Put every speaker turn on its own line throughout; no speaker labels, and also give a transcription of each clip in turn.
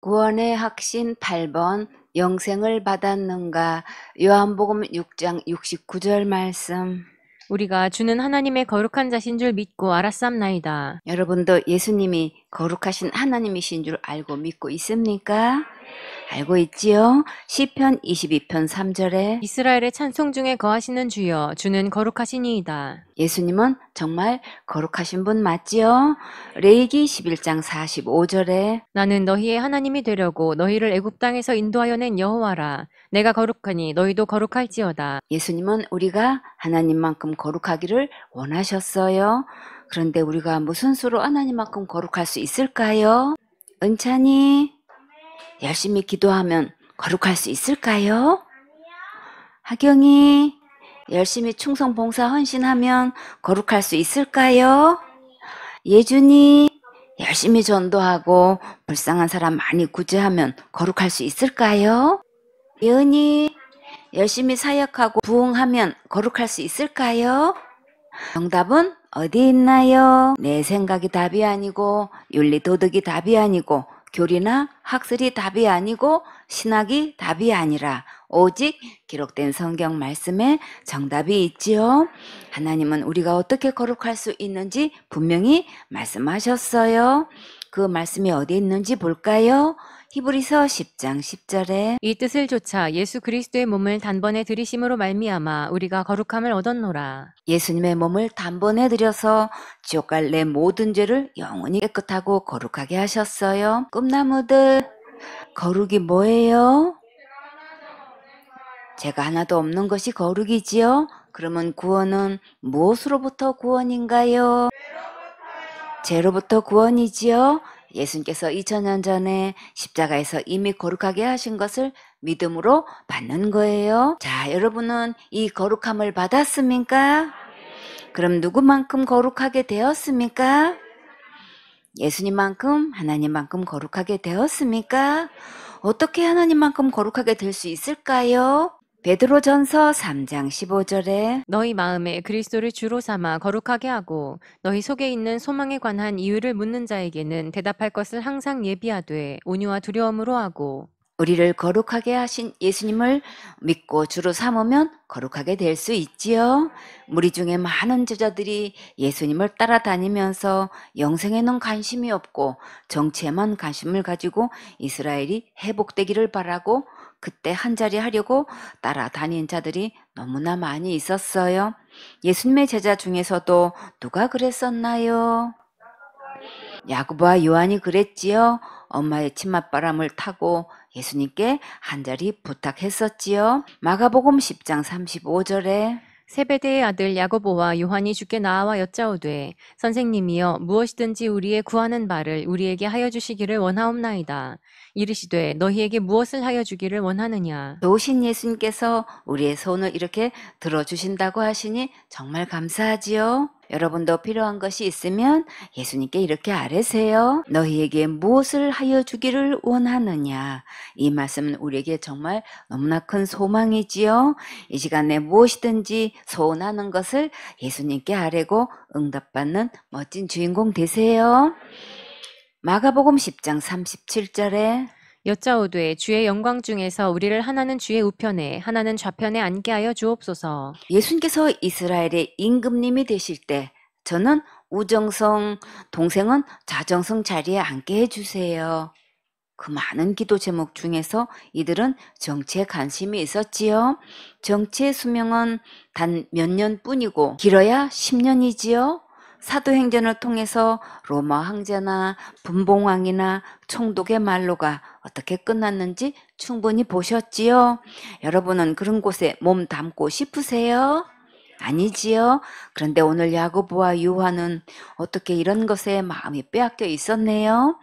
구원의 확신 8번 영생을 받았는가? 요한복음 6장 69절 말씀.
우리가 주는 하나님의 거룩한 자신 줄 믿고 알았삼나이다.
여러분도 예수님이 거룩하신 하나님이신 줄 알고 믿고 있습니까? 알고 있지요? 시편 22편 3절에
이스라엘의 찬송 중에 거하시는 주여, 주는 거룩하시니이다.
예수님은 정말 거룩하신 분 맞지요? 레위기 11장 45절에
나는 너희의 하나님이 되려고 너희를 애굽 땅에서 인도하여 낸 여호와라. 내가 거룩하니 너희도 거룩할지어다.
예수님은 우리가 하나님만큼 거룩하기를 원하셨어요. 그런데 우리가 무슨 수로 하나님만큼 거룩할 수 있을까요? 은찬이 열심히 기도하면 거룩할 수 있을까요? 하경이 열심히 충성 봉사 헌신하면 거룩할 수 있을까요? 예준이 열심히 전도하고 불쌍한 사람 많이 구제하면 거룩할 수 있을까요? 예은이 열심히 사역하고 부흥하면 거룩할 수 있을까요? 정답은 어디 있나요? 내 생각이 답이 아니고 윤리 도덕이 답이 아니고 교리나 학설이 답이 아니고 신학이 답이 아니라 오직 기록된 성경 말씀에 정답이 있지요. 하나님은 우리가 어떻게 거룩할 수 있는지 분명히 말씀하셨어요. 그 말씀이 어디 있는지 볼까요? 히브리서 10장 10절에
이 뜻을 좇아 예수 그리스도의 몸을 단번에 들이심으로 말미암아 우리가 거룩함을 얻었노라.
예수님의 몸을 단번에 들여서 지옥 갈 내 모든 죄를 영원히 깨끗하고 거룩하게 하셨어요. 꿈나무들, 거룩이 뭐예요? 죄가 하나도 없는 것이 거룩이지요? 그러면 구원은 무엇으로부터 구원인가요? 죄로부터 구원이지요? 예수님께서 2000년 전에 십자가에서 이미 거룩하게 하신 것을 믿음으로 받는 거예요. 자, 여러분은 이 거룩함을 받았습니까? 그럼 누구만큼 거룩하게 되었습니까? 예수님만큼, 하나님만큼 거룩하게 되었습니까? 어떻게 하나님만큼 거룩하게 될 수 있을까요? 베드로전서 3장 15절에
너희 마음에 그리스도를 주로 삼아 거룩하게 하고 너희 속에 있는 소망에 관한 이유를 묻는 자에게는 대답할 것을 항상 예비하되 온유와 두려움으로 하고
우리를 거룩하게 하신 예수님을 믿고 주로 삼으면 거룩하게 될 수 있지요. 무리 중에 많은 제자들이 예수님을 따라다니면서 영생에는 관심이 없고 정치에만 관심을 가지고 이스라엘이 회복되기를 바라고 그때 한자리 하려고 따라다닌 자들이 너무나 많이 있었어요. 예수님의 제자 중에서도 누가 그랬었나요? 야고보와 요한이 그랬지요. 엄마의 치맛바람을 타고 예수님께 한자리 부탁했었지요. 마가복음 10장 35절에
세베대의 아들 야고보와 요한이 주께 나와 여짜오되 선생님이여 무엇이든지 우리의 구하는 바를 우리에게 하여 주시기를 원하옵나이다. 이르시되 너희에게 무엇을 하여 주기를 원하느냐.
도우신 예수님께서 우리의 손을 이렇게 들어주신다고 하시니 정말 감사하지요. 여러분도 필요한 것이 있으면 예수님께 이렇게 아뢰세요. 너희에게 무엇을 하여 주기를 원하느냐. 이 말씀은 우리에게 정말 너무나 큰 소망이지요. 이 시간에 무엇이든지 소원하는 것을 예수님께 아뢰고 응답받는 멋진 주인공 되세요. 마가복음 10장 37절에
여짜오되 주의 영광 중에서 우리를 하나는 주의 우편에 하나는 좌편에 앉게 하여 주옵소서.
예수님께서 이스라엘의 임금님이 되실 때 저는 우정성, 동생은 자정성 자리에 앉게 해주세요. 그 많은 기도 제목 중에서 이들은 정치에 관심이 있었지요. 정치의 수명은 단 몇 년뿐이고 길어야 10년이지요. 사도행전을 통해서 로마 황제나 분봉왕이나 총독의 말로가 어떻게 끝났는지 충분히 보셨지요. 여러분은 그런 곳에 몸 담고 싶으세요? 아니지요. 그런데 오늘 야고보와 요한은 어떻게 이런 것에 마음이 빼앗겨 있었네요.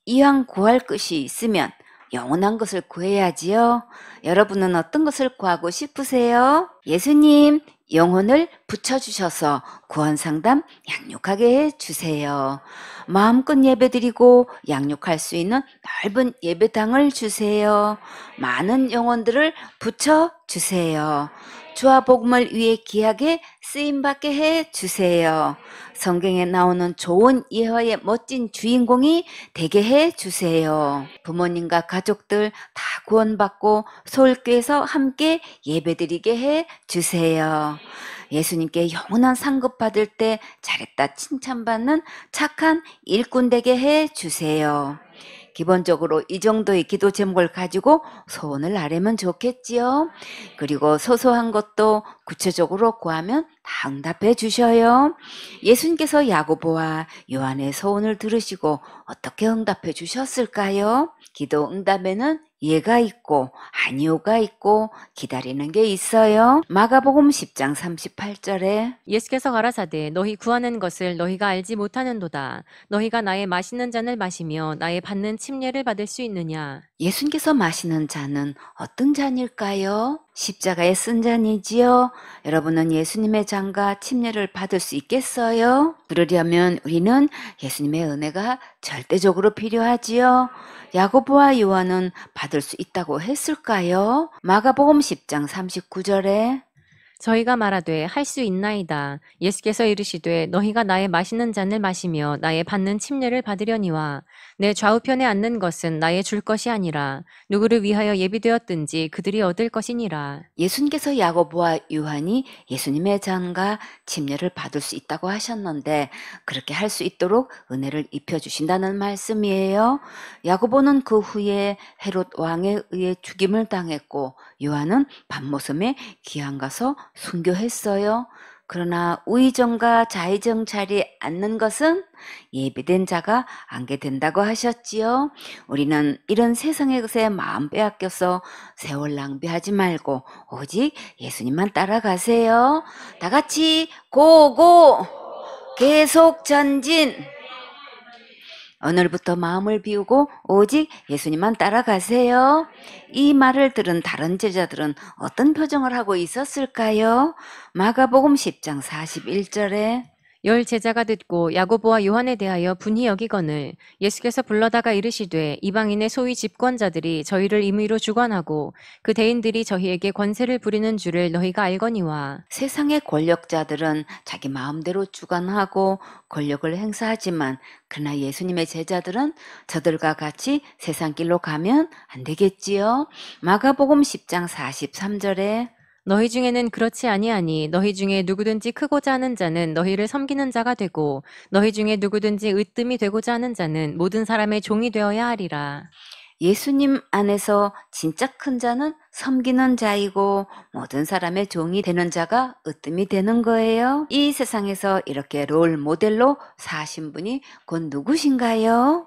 이왕 구할 것이 있으면 영원한 것을 구해야지요. 여러분은 어떤 것을 구하고 싶으세요? 예수님, 영혼을 붙여주셔서 구원 상담 양육하게 해주세요. 마음껏 예배드리고 양육할 수 있는 넓은 예배당을 주세요. 많은 영혼들을 붙여주세요. 주와 복음을 위해 귀하게 쓰임받게 해 주세요. 성경에 나오는 좋은 예화의 멋진 주인공이 되게 해 주세요. 부모님과 가족들 다 구원받고 서울교회에서 함께 예배드리게 해 주세요. 예수님께 영원한 상급 받을 때 잘했다 칭찬받는 착한 일꾼 되게 해 주세요. 기본적으로 이 정도의 기도 제목을 가지고 소원을 아뢰면 좋겠지요. 그리고 소소한 것도 구체적으로 구하면 다 응답해 주셔요. 예수님께서 야고보와 요한의 소원을 들으시고 어떻게 응답해 주셨을까요? 기도 응답에는 예가 있고 아니오가 있고 기다리는 게 있어요. 마가복음 10장 38절에
예수께서 가라사대 너희 구하는 것을 너희가 알지 못하는도다. 너희가 나의 마시는 잔을 마시며 나의 받는 침례를 받을 수 있느냐.
예수님께서 마시는 잔은 어떤 잔일까요? 십자가에 쓴 잔이지요. 여러분은 예수님의 잔과 침례를 받을 수 있겠어요? 그러려면 우리는 예수님의 은혜가 절대적으로 필요하지요. 야고보와 요한은 받을 수 있다고 했을까요? 마가복음 10장 39절에
저희가 말하되 할 수 있나이다. 예수께서 이르시되 너희가 나의 마시는 잔을 마시며 나의 받는 침례를 받으려니와 내 좌우편에 앉는 것은 나의 줄 것이 아니라 누구를 위하여 예비되었든지 그들이 얻을 것이니라.
예수님께서 야고보와 요한이 예수님의 잔과 침례를 받을 수 있다고 하셨는데 그렇게 할 수 있도록 은혜를 입혀주신다는 말씀이에요. 야고보는 그 후에 헤롯 왕에 의해 죽임을 당했고 요한은 밤모섬에 기한 가서 순교했어요. 그러나 우의정과 좌의정 자리에 앉는 것은 예비된 자가 앉게 된다고 하셨지요. 우리는 이런 세상의 것에 마음 빼앗겨서 세월 낭비하지 말고 오직 예수님만 따라가세요. 다 같이 고고! 계속 전진! 오늘부터 마음을 비우고 오직 예수님만 따라가세요. 이 말을 들은 다른 제자들은 어떤 표정을 하고 있었을까요? 마가복음 10장 41절에
열 제자가 듣고 야고보와 요한에 대하여 분히 여기거늘 예수께서 불러다가 이르시되 이방인의 소위 집권자들이 저희를 임의로 주관하고 그 대인들이 저희에게 권세를 부리는 줄을 너희가 알거니와
세상의 권력자들은 자기 마음대로 주관하고 권력을 행사하지만 그러나 예수님의 제자들은 저들과 같이 세상 길로 가면 안 되겠지요. 마가복음 10장 43절에
너희 중에는 그렇지 아니하니 너희 중에 누구든지 크고자 하는 자는 너희를 섬기는 자가 되고 너희 중에 누구든지 으뜸이 되고자 하는 자는 모든 사람의 종이 되어야 하리라.
예수님 안에서 진짜 큰 자는 섬기는 자이고 모든 사람의 종이 되는 자가 으뜸이 되는 거예요. 이 세상에서 이렇게 롤 모델로 사신 분이 곧 누구신가요?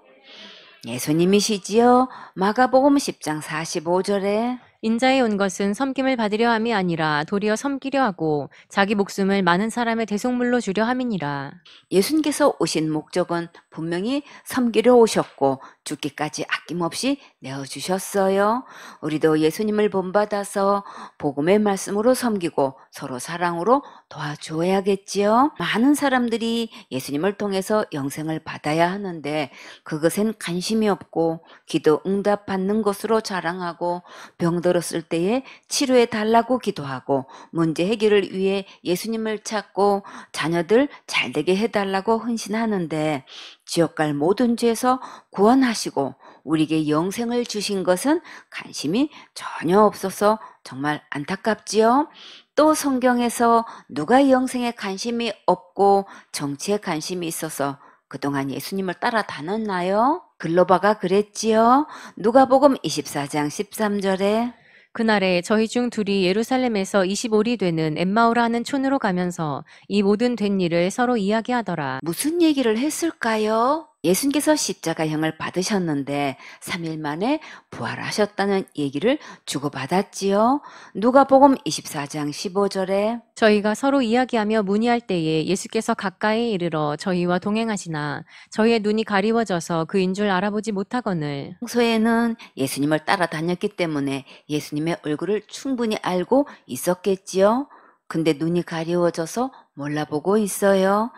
예수님이시지요. 마가복음 10장 45절에
인자에 온 것은 섬김을 받으려 함이 아니라 도리어 섬기려 하고 자기 목숨을 많은 사람의 대속물로 주려 함이니라.
예수님께서 오신 목적은 분명히 섬기려 오셨고 죽기까지 아낌없이 내어주셨어요. 우리도 예수님을 본받아서 복음의 말씀으로 섬기고 서로 사랑으로 도와줘야겠지요. 많은 사람들이 예수님을 통해서 영생을 받아야 하는데 그것엔 관심이 없고 기도 응답 받는 것으로 자랑하고 병들었을 때에 치료해 달라고 기도하고 문제 해결을 위해 예수님을 찾고 자녀들 잘 되게 해달라고 헌신하는데 지옥 갈 모든 죄에서 구원하시고 우리에게 영생을 주신 것은 관심이 전혀 없어서 정말 안타깝지요. 또 성경에서 누가 영생에 관심이 없고 정치에 관심이 있어서 그동안 예수님을 따라다녔나요? 글로바가 그랬지요. 누가복음 24장 13절에
그날에 저희 중 둘이 예루살렘에서 25리 되는 엠마오라 하는 촌으로 가면서 이 모든 된 일을 서로 이야기하더라.
무슨 얘기를 했을까요? 예수님께서 십자가형을 받으셨는데 3일 만에 부활하셨다는 얘기를 주고받았지요. 누가복음 24장 15절에
저희가 서로 이야기하며 문의할 때에 예수께서 가까이 이르러 저희와 동행하시나 저희의 눈이 가리워져서 그인 줄 알아보지 못하거늘
평소에는 예수님을 따라다녔기 때문에 예수님의 얼굴을 충분히 알고 있었겠지요. 근데 눈이 가리워져서 몰라보고 있어요.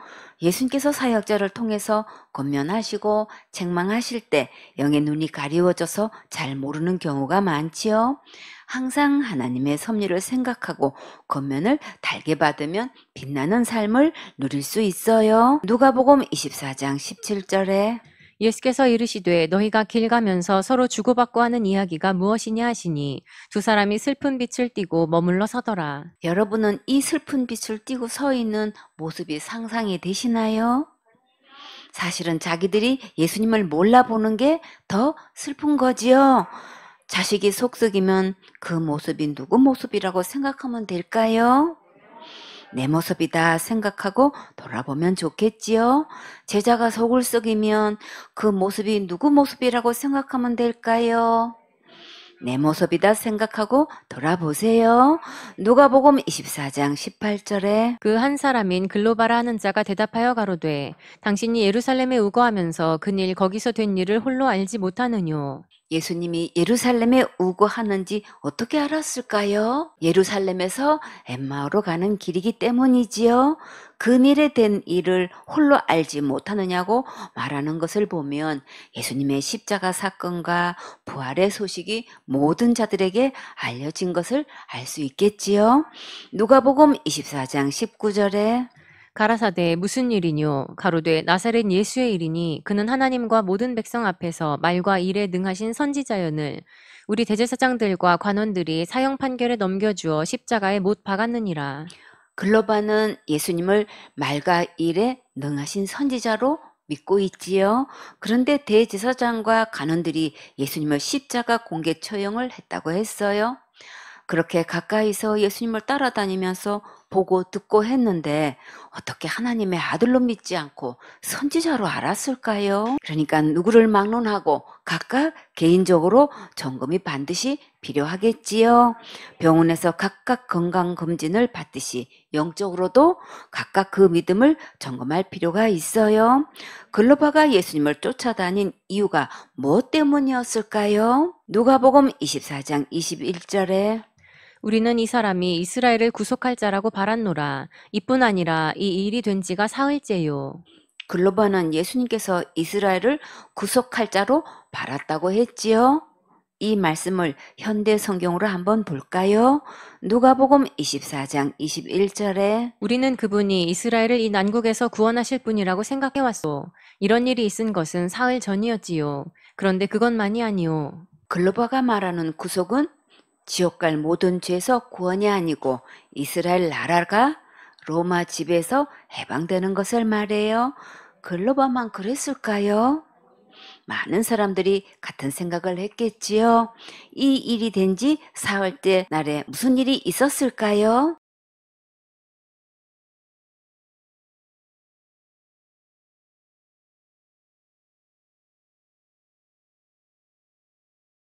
예수님께서 사역자를 통해서 권면하시고 책망하실 때 영의 눈이 가리워져서 잘 모르는 경우가 많지요. 항상 하나님의 섭리를 생각하고 권면을 달게 받으면 빛나는 삶을 누릴 수 있어요. 누가복음 24장 17절에
예수께서 이르시되 너희가 길 가면서 서로 주고받고 하는 이야기가 무엇이냐 하시니 두 사람이 슬픈 빛을 띠고 머물러 서더라.
여러분은 이 슬픈 빛을 띠고 서 있는 모습이 상상이 되시나요? 사실은 자기들이 예수님을 몰라보는 게 더 슬픈 거지요. 자식이 속썩이면 그 모습이 누구 모습이라고 생각하면 될까요? 내 모습이다 생각하고 돌아보면 좋겠지요. 제자가 속을 썩이면 그 모습이 누구 모습이라고 생각하면 될까요? 내 모습이다 생각하고 돌아보세요. 누가복음 24장 18절에
그 한 사람인 글로바라 하는 자가 대답하여 가로되 당신이 예루살렘에 우거하면서 그일 거기서 된 일을 홀로 알지 못하느뇨.
예수님이 예루살렘에 우거하는지 어떻게 알았을까요? 예루살렘에서 엠마오로 가는 길이기 때문이지요. 근일에 된 일을 홀로 알지 못하느냐고 말하는 것을 보면 예수님의 십자가 사건과 부활의 소식이 모든 자들에게 알려진 것을 알 수 있겠지요. 누가복음 24장 19절에
가라사대 무슨 일이뇨? 가로되 나사렛 예수의 일이니 그는 하나님과 모든 백성 앞에서 말과 일에 능하신 선지자연을 우리 대제사장들과 관원들이 사형 판결에 넘겨주어 십자가에 못 박았느니라.
글로바는 예수님을 말과 일에 능하신 선지자로 믿고 있지요. 그런데 대제사장과 간원들이 예수님을 십자가 공개 처형을 했다고 했어요. 그렇게 가까이서 예수님을 따라다니면서 보고 듣고 했는데 어떻게 하나님의 아들로 믿지 않고 선지자로 알았을까요? 그러니까 누구를 막론하고 각각 개인적으로 점검이 반드시 필요하겠지요. 병원에서 각각 건강검진을 받듯이 영적으로도 각각 그 믿음을 점검할 필요가 있어요. 글로바가 예수님을 쫓아다닌 이유가 무엇 때문이었을까요? 누가복음 24장 21절에
우리는 이 사람이 이스라엘을 구속할 자라고 바랐노라. 이뿐 아니라 이 일이 된 지가 사흘째요.
글로바는 예수님께서 이스라엘을 구속할 자로 바랐다고 했지요. 이 말씀을 현대 성경으로 한번 볼까요? 누가복음 24장 21절에
우리는 그분이 이스라엘을 이 난국에서 구원하실 분이라고 생각해 왔소. 이런 일이 있은 것은 사흘 전이었지요. 그런데 그것만이 아니오.
글로바가 말하는 구속은 지옥 갈 모든 죄에서 구원이 아니고 이스라엘 나라가 로마 지배에서 해방되는 것을 말해요. 글로바만 그랬을까요? 많은 사람들이 같은 생각을 했겠지요. 이 일이 된 지 사흘째 날에 무슨 일이 있었을까요?